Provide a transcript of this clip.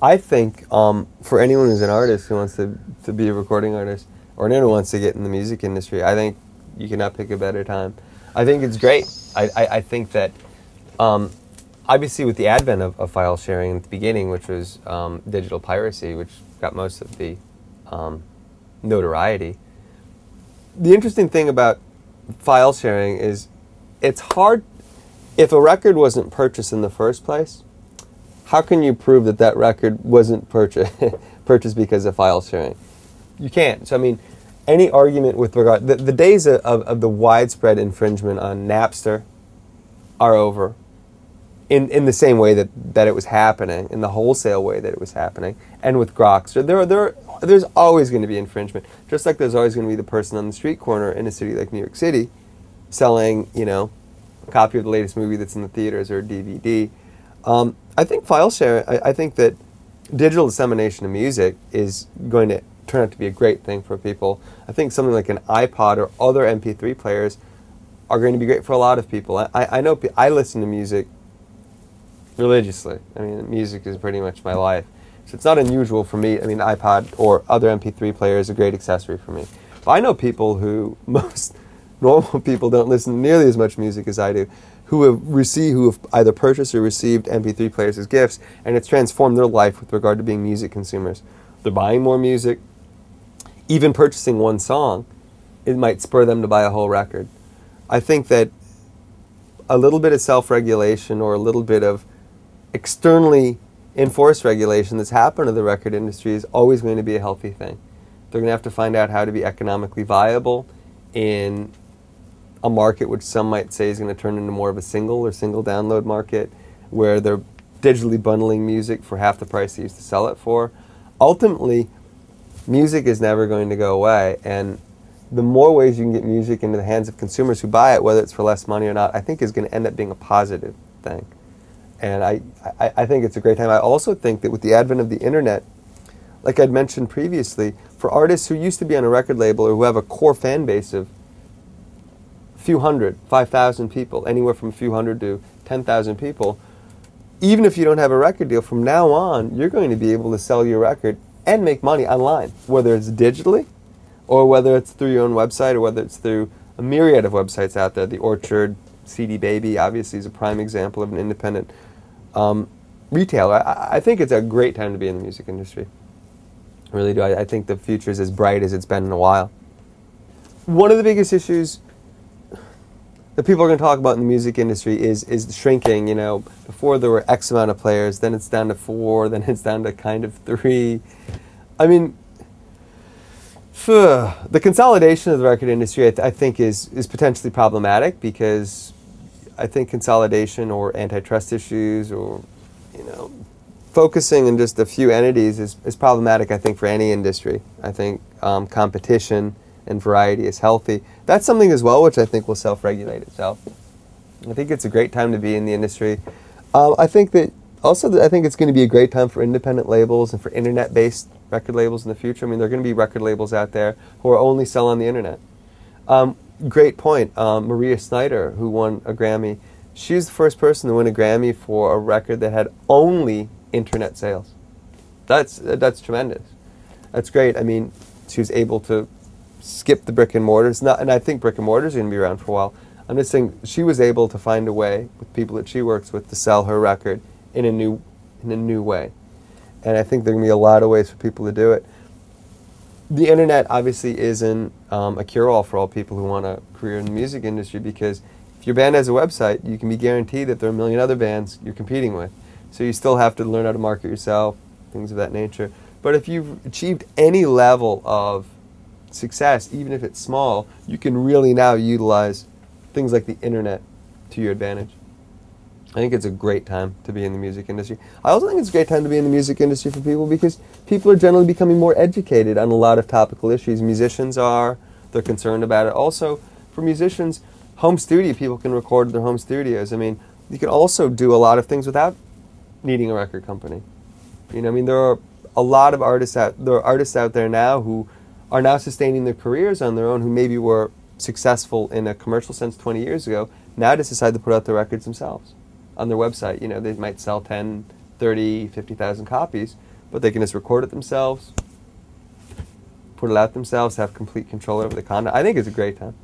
I think for anyone who's an artist who wants to be a recording artist, or anyone who wants to get in the music industry, I think you cannot pick a better time. I think it's great. I think that obviously with the advent of file sharing at the beginning, which was digital piracy, which got most of the notoriety, the interesting thing about file sharing is it's hard. If a record wasn't purchased in the first place, how can you prove that that record wasn't purchased because of file sharing? You can't. So I mean, any argument with regard the days of the widespread infringement on Napster are over. In the same way that it was happening, in the wholesale way that it was happening, and with Grokster, there's always going to be infringement. Just like there's always going to be the person on the street corner in a city like New York City selling, a copy of the latest movie that's in the theaters or a DVD. I think file share. I think that digital dissemination of music is going to turn out to be a great thing for people. I think something like an iPod or other MP3 players are going to be great for a lot of people. I know I listen to music religiously. I mean, music is pretty much my life. So it's not unusual for me. I mean, iPod or other MP3 player is a great accessory for me. But I know people who, most normal people, don't listen to nearly as much music as I do, who have either purchased or received MP3 players as gifts, and it's transformed their life with regard to being music consumers. They're buying more music. Even purchasing one song, it might spur them to buy a whole record. I think that a little bit of self-regulation or a little bit of externally enforced regulation that's happened to the record industry is always going to be a healthy thing. They're going to have to find out how to be economically viable in a market which some might say is going to turn into more of a single or single download market, where they're digitally bundling music for half the price they used to sell it for. Ultimately, music is never going to go away, and the more ways you can get music into the hands of consumers who buy it, whether it's for less money or not, I think is going to end up being a positive thing. And I think it's a great time. I also think that with the advent of the internet, like I'd mentioned previously, for artists who used to be on a record label or who have a core fan base of a few hundred, 5,000 people, anywhere from a few hundred to 10,000 people, even if you don't have a record deal, from now on, you're going to be able to sell your record and make money online, whether it's digitally or whether it's through your own website or whether it's through a myriad of websites out there. The Orchard, CD Baby, obviously, is a prime example of an independent retailer. I think it's a great time to be in the music industry. I really do. I think the future is as bright as it's been in a while. One of the biggest issues that people are going to talk about in the music industry is shrinking. Before there were X amount of players, then it's down to 4, then it's down to kind of 3. I mean, the consolidation of the record industry, I think, is potentially problematic, because I think consolidation or antitrust issues or, focusing on just a few entities is problematic, I think, for any industry. I think competition and variety is healthy. That's something as well which I think will self-regulate itself. I think it's a great time to be in the industry. I think that also I think it's going to be a great time for independent labels and for internet-based record labels in the future. I mean, there are going to be record labels out there who are only sell on the internet. Great point. Maria Snyder, who won a Grammy, she's the first person to win a Grammy for a record that had only internet sales. That's tremendous. That's great. I mean, she was able to skip the brick and mortars. And I think brick and mortars are going to be around for a while. I'm just saying she was able to find a way with people that she works with to sell her record in a new way. And I think there are going to be a lot of ways for people to do it. The internet obviously isn't a cure-all for all people who want a career in the music industry, because if your band has a website, you can be guaranteed that there are a million other bands you're competing with. So you still have to learn how to market yourself, things of that nature. But if you've achieved any level of success, even if it's small, you can really now utilize things like the internet to your advantage. I think it's a great time to be in the music industry. I also think it's a great time to be in the music industry for people, because people are generally becoming more educated on a lot of topical issues. Musicians are. They're concerned about it. Also, for musicians, home studio, people can record in their home studios. I mean, you can also do a lot of things without needing a record company. I mean, there are a lot of artists out there now who are now sustaining their careers on their own, who maybe were successful in a commercial sense 20 years ago, now just decide to put out their records themselves on their website. They might sell 10, 30, 50,000 copies, but they can just record it themselves, put it out themselves, have complete control over the content. I think it's a great time.